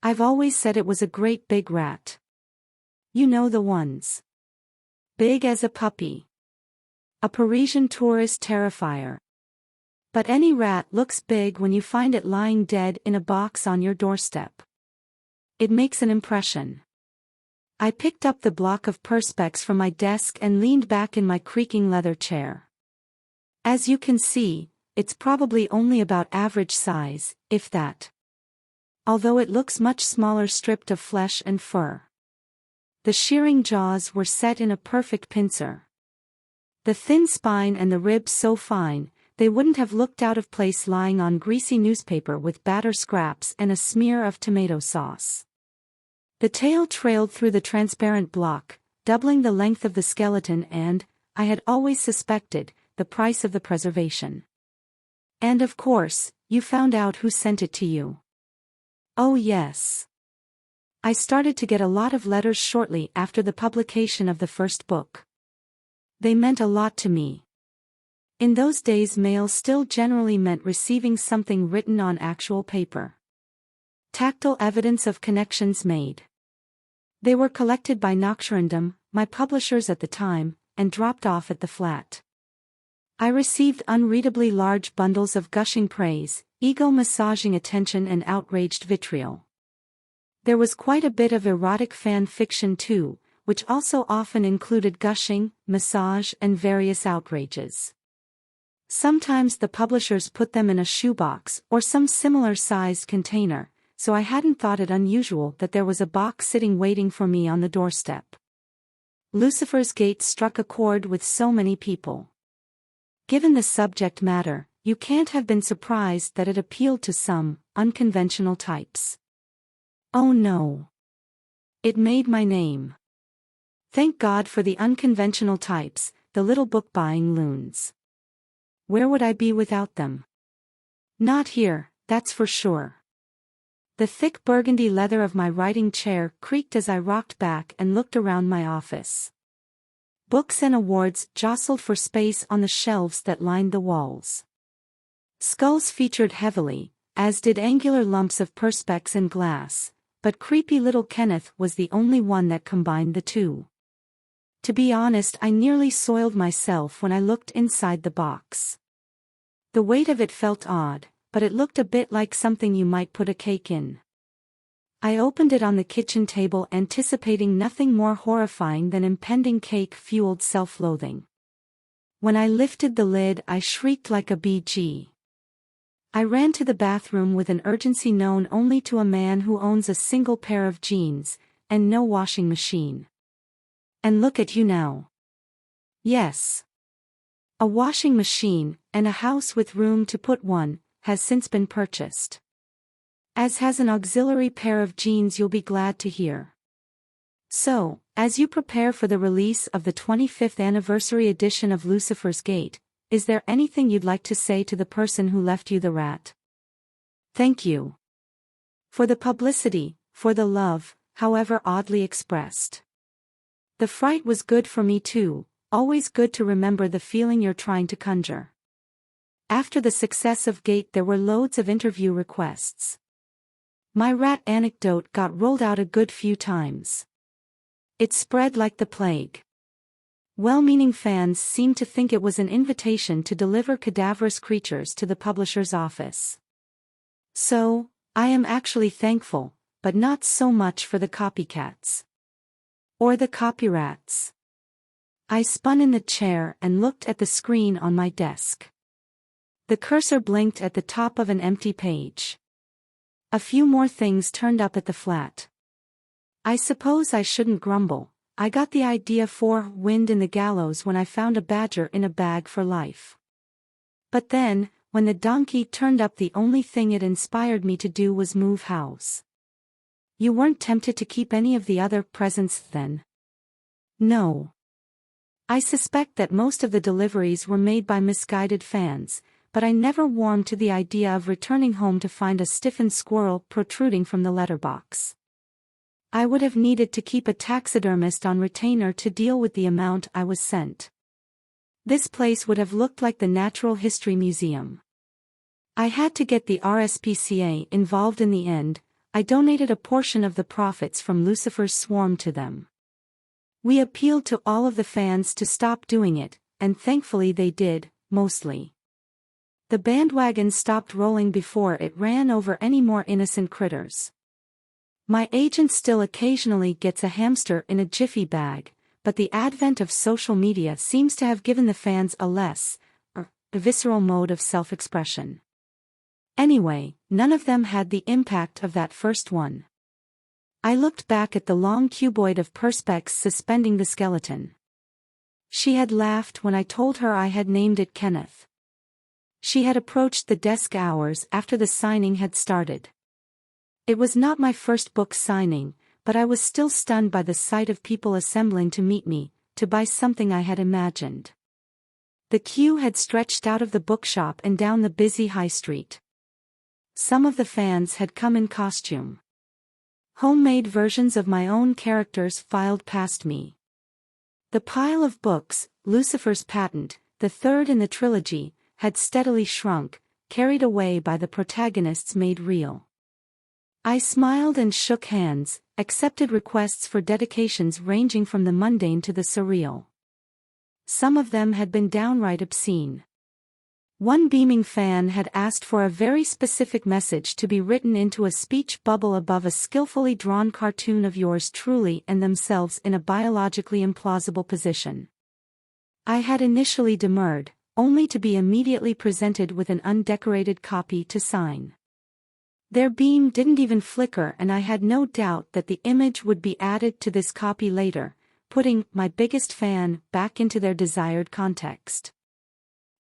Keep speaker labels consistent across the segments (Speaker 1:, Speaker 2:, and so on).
Speaker 1: I've always said it was a great big rat. You know the ones. Big as a puppy. A Parisian tourist terrifier. But any rat looks big when you find it lying dead in a box on your doorstep. It makes an impression. I picked up the block of perspex from my desk and leaned back in my creaking leather chair. As you can see, it's probably only about average size, if that. Although it looks much smaller stripped of flesh and fur. The shearing jaws were set in a perfect pincer. The thin spine and the ribs so fine, they wouldn't have looked out of place lying on greasy newspaper with batter scraps and a smear of tomato sauce. The tail trailed through the transparent block, doubling the length of the skeleton and, I had always suspected, the price of the preservation. And of course, you found out who sent it to you. Oh yes. I started to get a lot of letters shortly after the publication of the first book. They meant a lot to me. In those days mail still generally meant receiving something written on actual paper. Tactile evidence of connections made. They were collected by Nocturandum, my publishers at the time, and dropped off at the flat. I received unreadably large bundles of gushing praise, ego-massaging attention and outraged vitriol. There was quite a bit of erotic fan fiction too, which also often included gushing, massage and various outrages. Sometimes the publishers put them in a shoebox or some similar sized container, so I hadn't thought it unusual that there was a box sitting waiting for me on the doorstep. Lucifer's Gate struck a chord with so many people. Given the subject matter, you can't have been surprised that it appealed to some unconventional types. Oh no. It made my name. Thank God for the unconventional types, the little book-buying loons. Where would I be without them? Not here, that's for sure. The thick burgundy leather of my writing chair creaked as I rocked back and looked around my office. Books and awards jostled for space on the shelves that lined the walls. Skulls featured heavily, as did angular lumps of perspex and glass, but creepy little Kenneth was the only one that combined the two. To be honest, I nearly soiled myself when I looked inside the box. The weight of it felt odd, but it looked a bit like something you might put a cake in. I opened it on the kitchen table, anticipating nothing more horrifying than impending cake-fueled self-loathing. When I lifted the lid, I shrieked like a BG. I ran to the bathroom with an urgency known only to a man who owns a single pair of jeans, and no washing machine. And look at you now. Yes. A washing machine, and a house with room to put one, has since been purchased. As has an auxiliary pair of jeans, you'll be glad to hear. So, as you prepare for the release of the 25th anniversary edition of Lucifer's Gate, is there anything you'd like to say to the person who left you the rat? Thank you. For the publicity, for the love, however oddly expressed. The fright was good for me too, always good to remember the feeling you're trying to conjure. After the success of Gate there were loads of interview requests. My rat anecdote got rolled out a good few times. It spread like the plague. Well-meaning fans seemed to think it was an invitation to deliver cadaverous creatures to the publisher's office. So, I am actually thankful, but not so much for the copycats. Or the copyrats. I spun in the chair and looked at the screen on my desk. The cursor blinked at the top of an empty page. A few more things turned up at the flat. I suppose I shouldn't grumble. I got the idea for Wind in the Gallows when I found a badger in a bag for life. But then, when the donkey turned up, the only thing it inspired me to do was move house. You weren't tempted to keep any of the other presents then? No. I suspect that most of the deliveries were made by misguided fans, but I never warmed to the idea of returning home to find a stiffened squirrel protruding from the letterbox. I would have needed to keep a taxidermist on retainer to deal with the amount I was sent. This place would have looked like the Natural History Museum. I had to get the RSPCA involved in the end. I donated a portion of the profits from Lucifer's swarm to them. We appealed to all of the fans to stop doing it, and thankfully they did, mostly. The bandwagon stopped rolling before it ran over any more innocent critters. My agent still occasionally gets a hamster in a jiffy bag, but the advent of social media seems to have given the fans a less visceral mode of self-expression. Anyway, none of them had the impact of that first one. I looked back at the long cuboid of perspex suspending the skeleton. She had laughed when I told her I had named it Kenneth. She had approached the desk hours after the signing had started. It was not my first book signing, but I was still stunned by the sight of people assembling to meet me, to buy something I had imagined. The queue had stretched out of the bookshop and down the busy high street. Some of the fans had come in costume. Homemade versions of my own characters filed past me. The pile of books, Lucifer's Patent, the third in the trilogy, had steadily shrunk, carried away by the protagonists made real. I smiled and shook hands, accepted requests for dedications ranging from the mundane to the surreal. Some of them had been downright obscene. One beaming fan had asked for a very specific message to be written into a speech bubble above a skillfully drawn cartoon of yours truly and themselves in a biologically implausible position. I had initially demurred, only to be immediately presented with an undecorated copy to sign. Their beam didn't even flicker, and I had no doubt that the image would be added to this copy later, putting my biggest fan back into their desired context.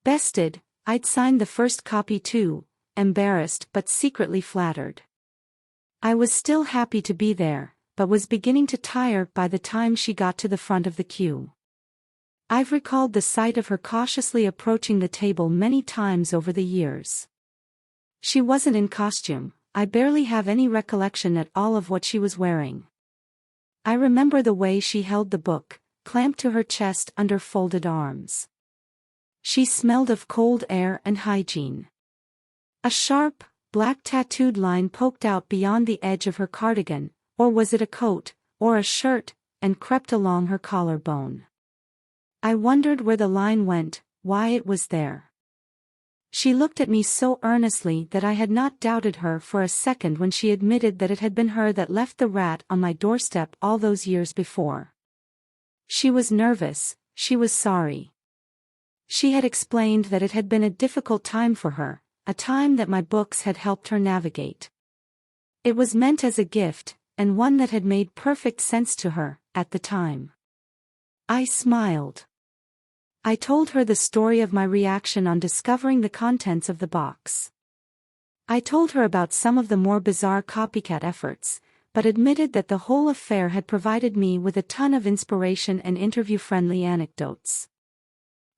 Speaker 1: Bested, I'd signed the first copy too, embarrassed but secretly flattered. I was still happy to be there, but was beginning to tire by the time she got to the front of the queue. I've recalled the sight of her cautiously approaching the table many times over the years. She wasn't in costume. I barely have any recollection at all of what she was wearing. I remember the way she held the book, clamped to her chest under folded arms. She smelled of cold air and hygiene. A sharp, black tattooed line poked out beyond the edge of her cardigan, or was it a coat, or a shirt, and crept along her collarbone. I wondered where the line went, why it was there. She looked at me so earnestly that I had not doubted her for a second when she admitted that it had been her that left the rat on my doorstep all those years before. She was nervous, she was sorry. She had explained that it had been a difficult time for her, a time that my books had helped her navigate. It was meant as a gift, and one that had made perfect sense to her, at the time. I smiled. I told her the story of my reaction on discovering the contents of the box. I told her about some of the more bizarre copycat efforts, but admitted that the whole affair had provided me with a ton of inspiration and interview-friendly anecdotes.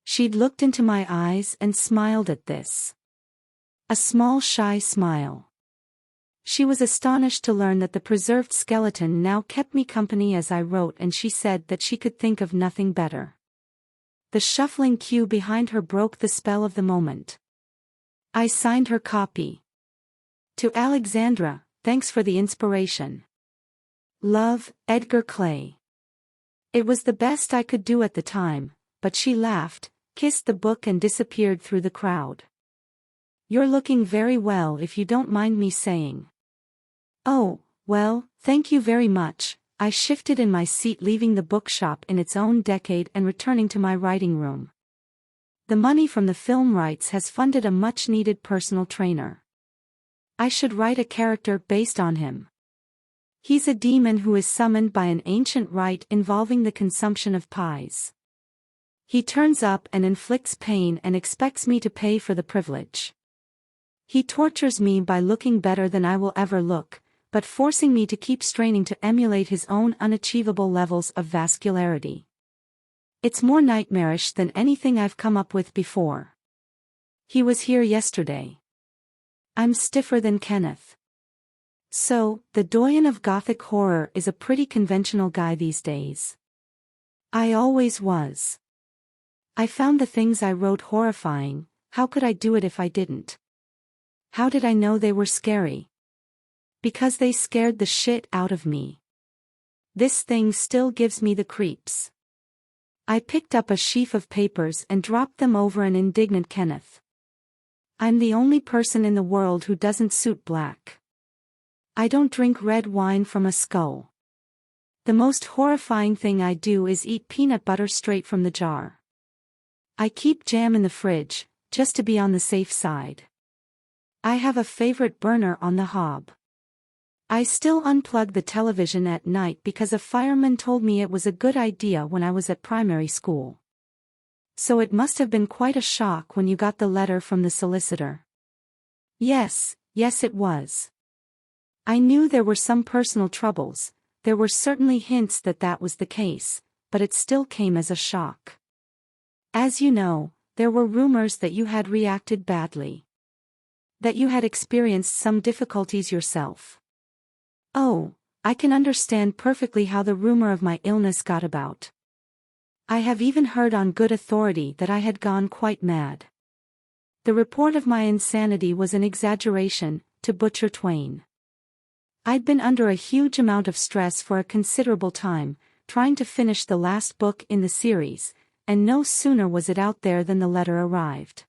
Speaker 1: She'd looked into my eyes and smiled at this. A small shy smile. She was astonished to learn that the preserved skeleton now kept me company as I wrote, and she said that she could think of nothing better. The shuffling queue behind her broke the spell of the moment. I signed her copy. To Alexandra, thanks for the inspiration. Love, Edgar Clay. It was the best I could do at the time, but she laughed, kissed the book and disappeared through the crowd. You're looking very well, if you don't mind me saying. Oh, well, thank you very much. I shifted in my seat, leaving the bookshop in its own decade and returning to my writing room. The money from the film rights has funded a much-needed personal trainer. I should write a character based on him. He's a demon who is summoned by an ancient rite involving the consumption of pies. He turns up and inflicts pain and expects me to pay for the privilege. He tortures me by looking better than I will ever look, but forcing me to keep straining to emulate his own unachievable levels of vascularity. It's more nightmarish than anything I've come up with before. He was here yesterday. I'm stiffer than Kenneth. So, the doyen of Gothic horror is a pretty conventional guy these days. I always was. I found the things I wrote horrifying. How could I do it if I didn't? How did I know they were scary? Because they scared the shit out of me. This thing still gives me the creeps. I picked up a sheaf of papers and dropped them over an indignant Kenneth. I'm the only person in the world who doesn't suit black. I don't drink red wine from a skull. The most horrifying thing I do is eat peanut butter straight from the jar. I keep jam in the fridge, just to be on the safe side. I have a favorite burner on the hob. I still unplug the television at night because a fireman told me it was a good idea when I was at primary school. So it must have been quite a shock when you got the letter from the solicitor. Yes, it was. I knew there were some personal troubles, there were certainly hints that that was the case, but it still came as a shock. As you know, there were rumors that you had reacted badly. That you had experienced some difficulties yourself. Oh, I can understand perfectly how the rumor of my illness got about. I have even heard on good authority that I had gone quite mad. The report of my insanity was an exaggeration, to butcher twain. I'd been under a huge amount of stress for a considerable time, trying to finish the last book in the series, and no sooner was it out there than the letter arrived.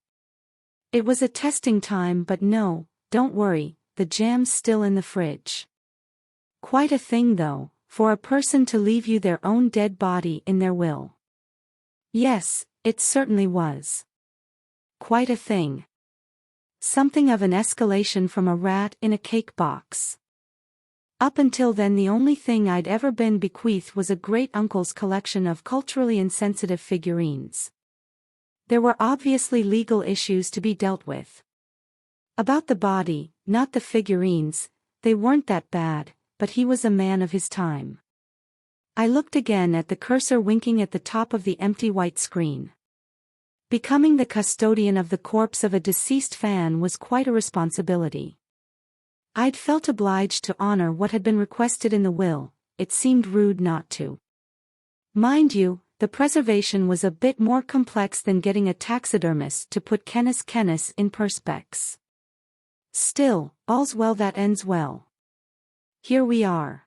Speaker 1: It was a testing time, but no, don't worry, the jam's still in the fridge. Quite a thing though, for a person to leave you their own dead body in their will. Yes, it certainly was. Quite a thing. Something of an escalation from a rat in a cake box. Up until then the only thing I'd ever been bequeathed was a great-uncle's collection of culturally insensitive figurines. There were obviously legal issues to be dealt with. About the body, not the figurines, they weren't that bad, but he was a man of his time. I looked again at the cursor winking at the top of the empty white screen. Becoming the custodian of the corpse of a deceased fan was quite a responsibility. I'd felt obliged to honor what had been requested in the will, it seemed rude not to. Mind you, the preservation was a bit more complex than getting a taxidermist to put Canis in perspex. Still, all's well that ends well. Here we are.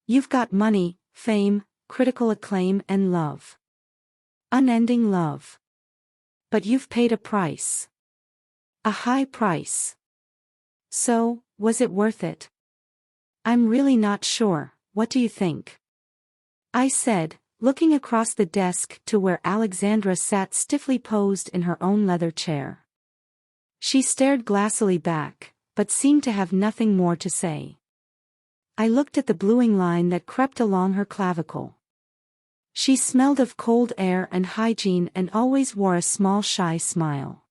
Speaker 1: You've got money, fame, critical acclaim and love. Unending love. But you've paid a price. A high price. So, was it worth it? I'm really not sure, what do you think? I said, looking across the desk to where Alexandra sat stiffly posed in her own leather chair. She stared glassily back, but seemed to have nothing more to say. I looked at the bluing line that crept along her clavicle. She smelled of cold air and hygiene and always wore a small shy smile.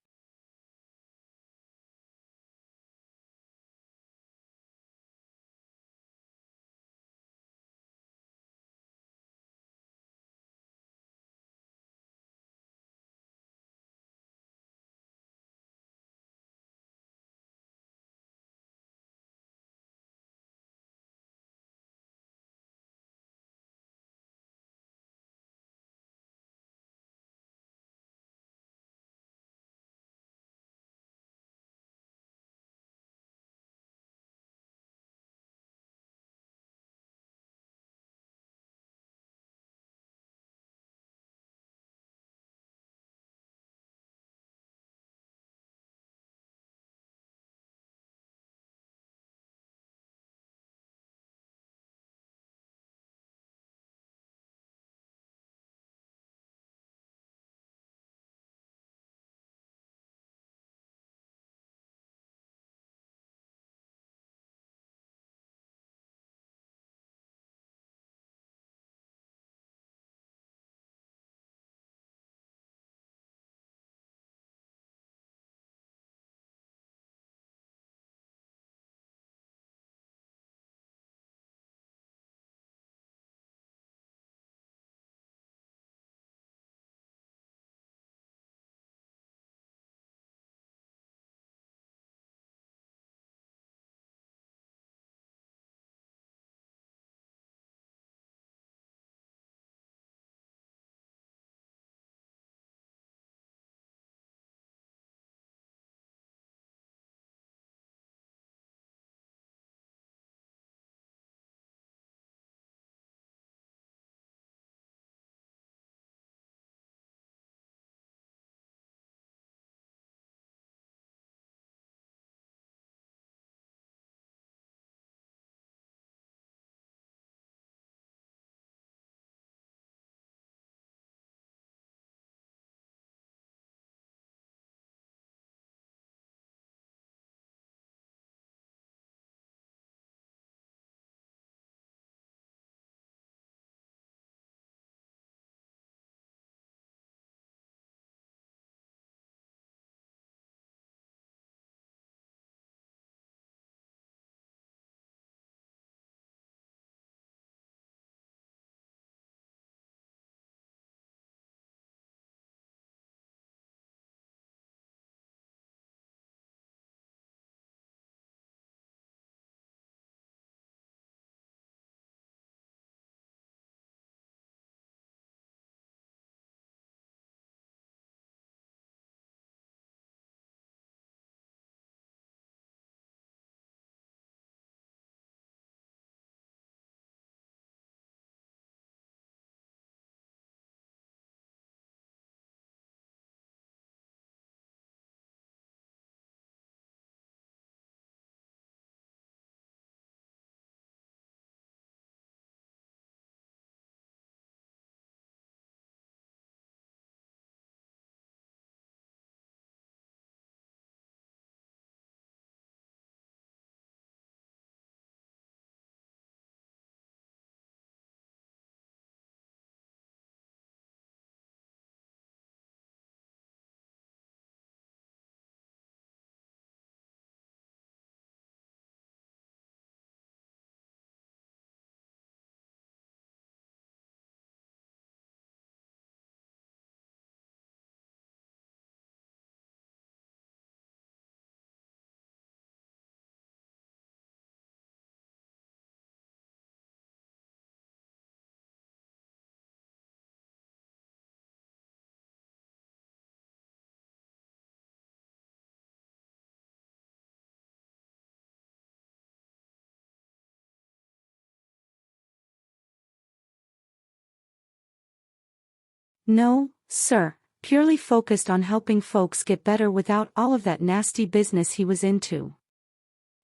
Speaker 1: No, sir, purely focused on helping folks get better without all of that nasty business he was into.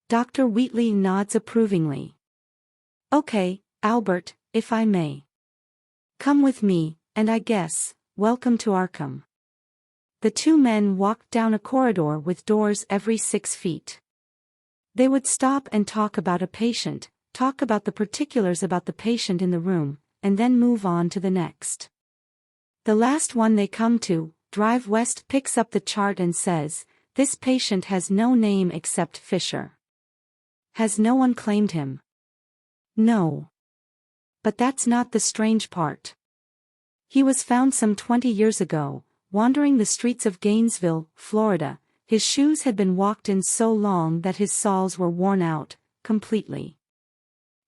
Speaker 1: Dr. Wheatley nods approvingly. Okay, Albert, if I may. Come with me, and I guess, welcome to Arkham. The two men walked down a corridor with doors every 6 feet. They would stop and talk about a patient, talk about the particulars about the patient in the room, and then move on to the next. The last one they come to, Drive West picks up the chart and says, "This patient has no name except Fisher." Has no one claimed him? No. But that's not the strange part. He was found some 20 years ago, wandering the streets of Gainesville, Florida. His shoes had been walked in so long that his soles were worn out, completely.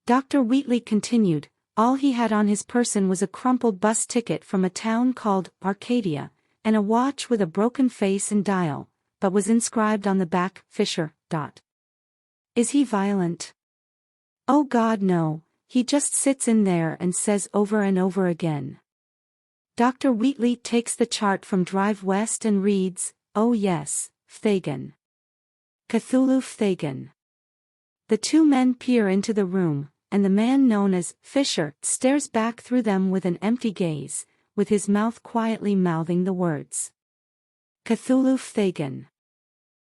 Speaker 1: Dr. Wheatley continued, all he had on his person was a crumpled bus ticket from a town called Arcadia, and a watch with a broken face and dial, but was inscribed on the back, Fisher. Is he violent? Oh God, no, he just sits in there and says over and over again. Dr. Wheatley takes the chart from Drive West and reads, oh yes, Phagan. Cthulhu Phagan. The two men peer into the room, and the man known as Fisher stares back through them with an empty gaze, with his mouth quietly mouthing the words. Cthulhu Phagan.